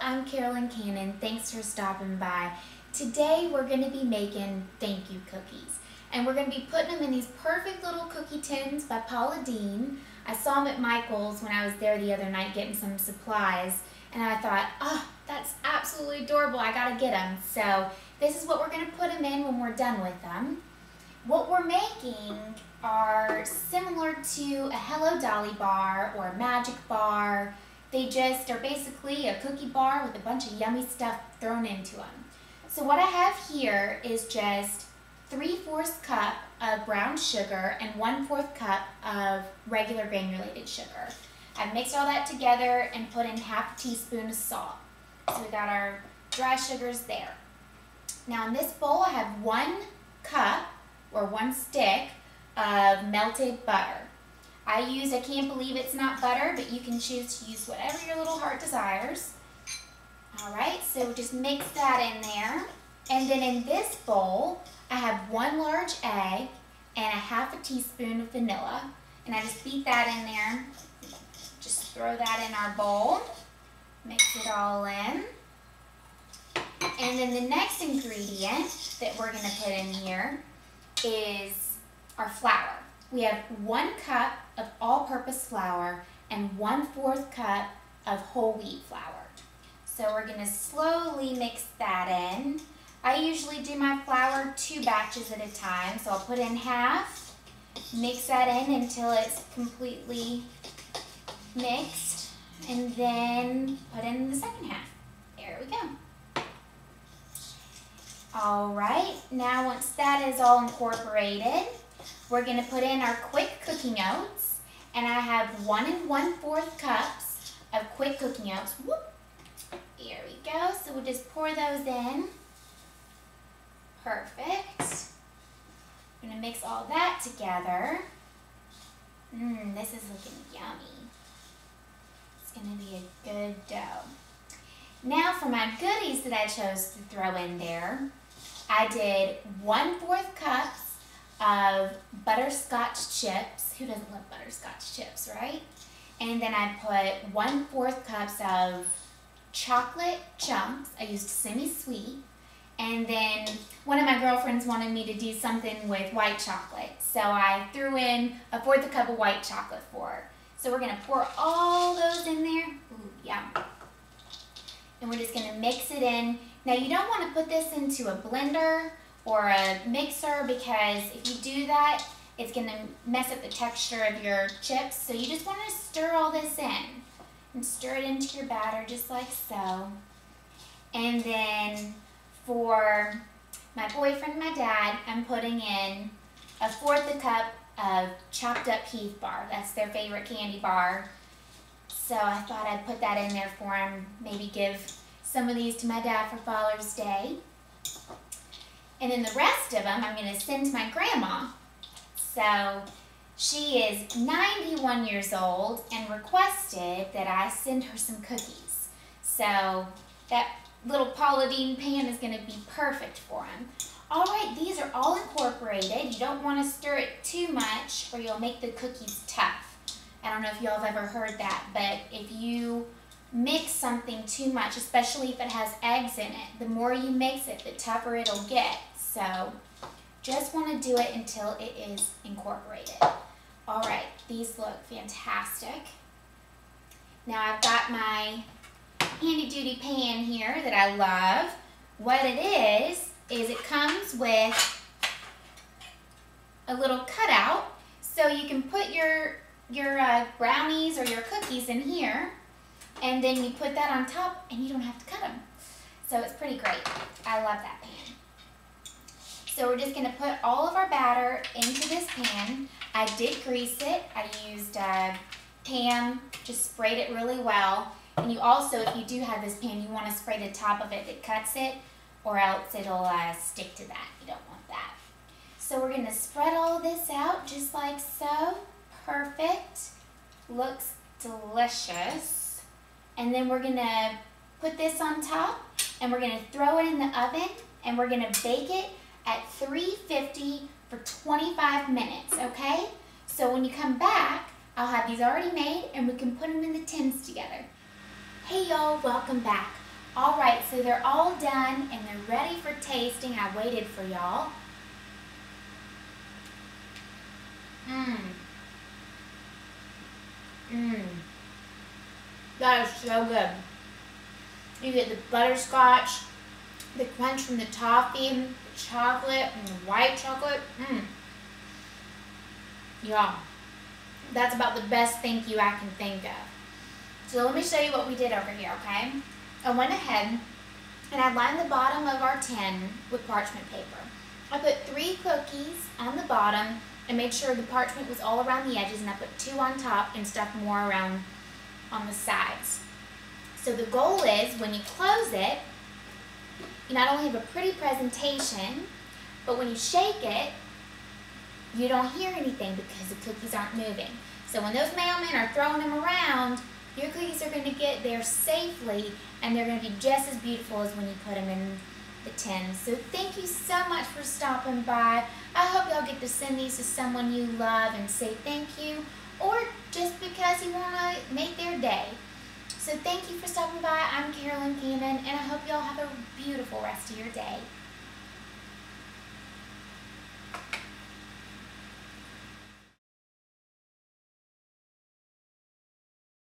I'm Carolyn Cannon. Thanks for stopping by. Today we're going to be making thank you cookies. And we're going to be putting them in these perfect little cookie tins by Paula Deen. I saw them at Michael's when I was there the other night getting some supplies. And I thought, oh, that's absolutely adorable. I got to get them. So this is what we're going to put them in when we're done with them. What we're making are similar to a Hello Dolly bar or a Magic bar. They just are basically a cookie bar with a bunch of yummy stuff thrown into them. So what I have here is just 3/4 cup of brown sugar and 1/4 cup of regular granulated sugar. I've mixed all that together and put in half a teaspoon of salt. So we got our dry sugars there. Now in this bowl I have 1 cup or 1 stick of melted butter. I can't believe it's not butter, but you can choose to use whatever your little heart desires. Alright, so just mix that in there. And then in this bowl, I have 1 large egg and a half a teaspoon of vanilla. And I just beat that in there. Just throw that in our bowl. Mix it all in. And then the next ingredient that we're going to put in here is our flour. We have 1 cup of all-purpose flour and 1/4 cup of whole wheat flour. So we're going to slowly mix that in. I usually do my flour 2 batches at a time, so I'll put in half, mix that in until it's completely mixed, and then put in the second half. There we go. Alright, now once that is all incorporated, we're going to put in our quick cooking oats, and I have 1 1/4 cups of quick cooking oats. Whoop. Here we go. So we'll just pour those in. Perfect. I'm going to mix all that together. This is looking yummy. It's going to be a good dough. Now for my goodies that I chose to throw in there, I did 1/4 cups of butterscotch chips. Who doesn't love butterscotch chips, right? And then I put 1/4 cups of chocolate chunks. I used semi-sweet. And then one of my girlfriends wanted me to do something with white chocolate. So I threw in 1/4 cup of white chocolate for her. So we're going to pour all those in there. Ooh, yum. And we're just going to mix it in. Now you don't want to put this into a blender or a mixer, because if you do that, it's going to mess up the texture of your chips. So you just want to stir all this in and stir it into your batter just like so. And then for my boyfriend and my dad, I'm putting in 1/4 cup of chopped up Heath bar. That's their favorite candy bar. So I thought I'd put that in there for him, maybe give some of these to my dad for Father's Day. And then the rest of them I'm going to send to my grandma. So she is 91 years old and requested that I send her some cookies. So that little Paula Deen pan is going to be perfect for him. Alright, these are all incorporated. You don't want to stir it too much or you'll make the cookies tough. I don't know if y'all have ever heard that, but if you mix something too much, especially if it has eggs in it, the more you mix it, the tougher it'll get. So just want to do it until it is incorporated. Alright, these look fantastic. Now I've got my handy duty pan here that I love. What it is it comes with a little cutout, so you can put your brownies or your cookies in here, and then you put that on top and you don't have to cut them. So it's pretty great. I love that pan. So we're just going to put all of our batter into this pan. I did grease it. I used Pam, just sprayed it really well. And you also, if you do have this pan, you want to spray the top of it that cuts it, or else it'll stick to that. You don't want that. So we're going to spread all this out just like so. Perfect. Looks delicious. And then we're going to put this on top, and we're going to throw it in the oven, and we're going to bake it at 350 for 25 minutes, okay? So when you come back, I'll have these already made, and we can put them in the tins together. Hey y'all, welcome back. All right, so they're all done and they're ready for tasting. I waited for y'all. That is so good. You get the butterscotch, the crunch from the toffee, the chocolate, and the white chocolate. Yeah, that's about the best thank you I can think of. So let me show you what we did over here, okay? I went ahead and I lined the bottom of our tin with parchment paper. I put 3 cookies on the bottom and made sure the parchment was all around the edges, and I put 2 on top and stuck more around on the sides. So the goal is, when you close it, you not only have a pretty presentation, but when you shake it, you don't hear anything because the cookies aren't moving. So when those mailmen are throwing them around, your cookies are going to get there safely, and they're going to be just as beautiful as when you put them in the tin. So thank you so much for stopping by. I hope y'all get to send these to someone you love and say thank you, or just because you want to make their day. So thank you for stopping by. I'm Carolyn Cannon, and I hope y'all have a beautiful rest of your day.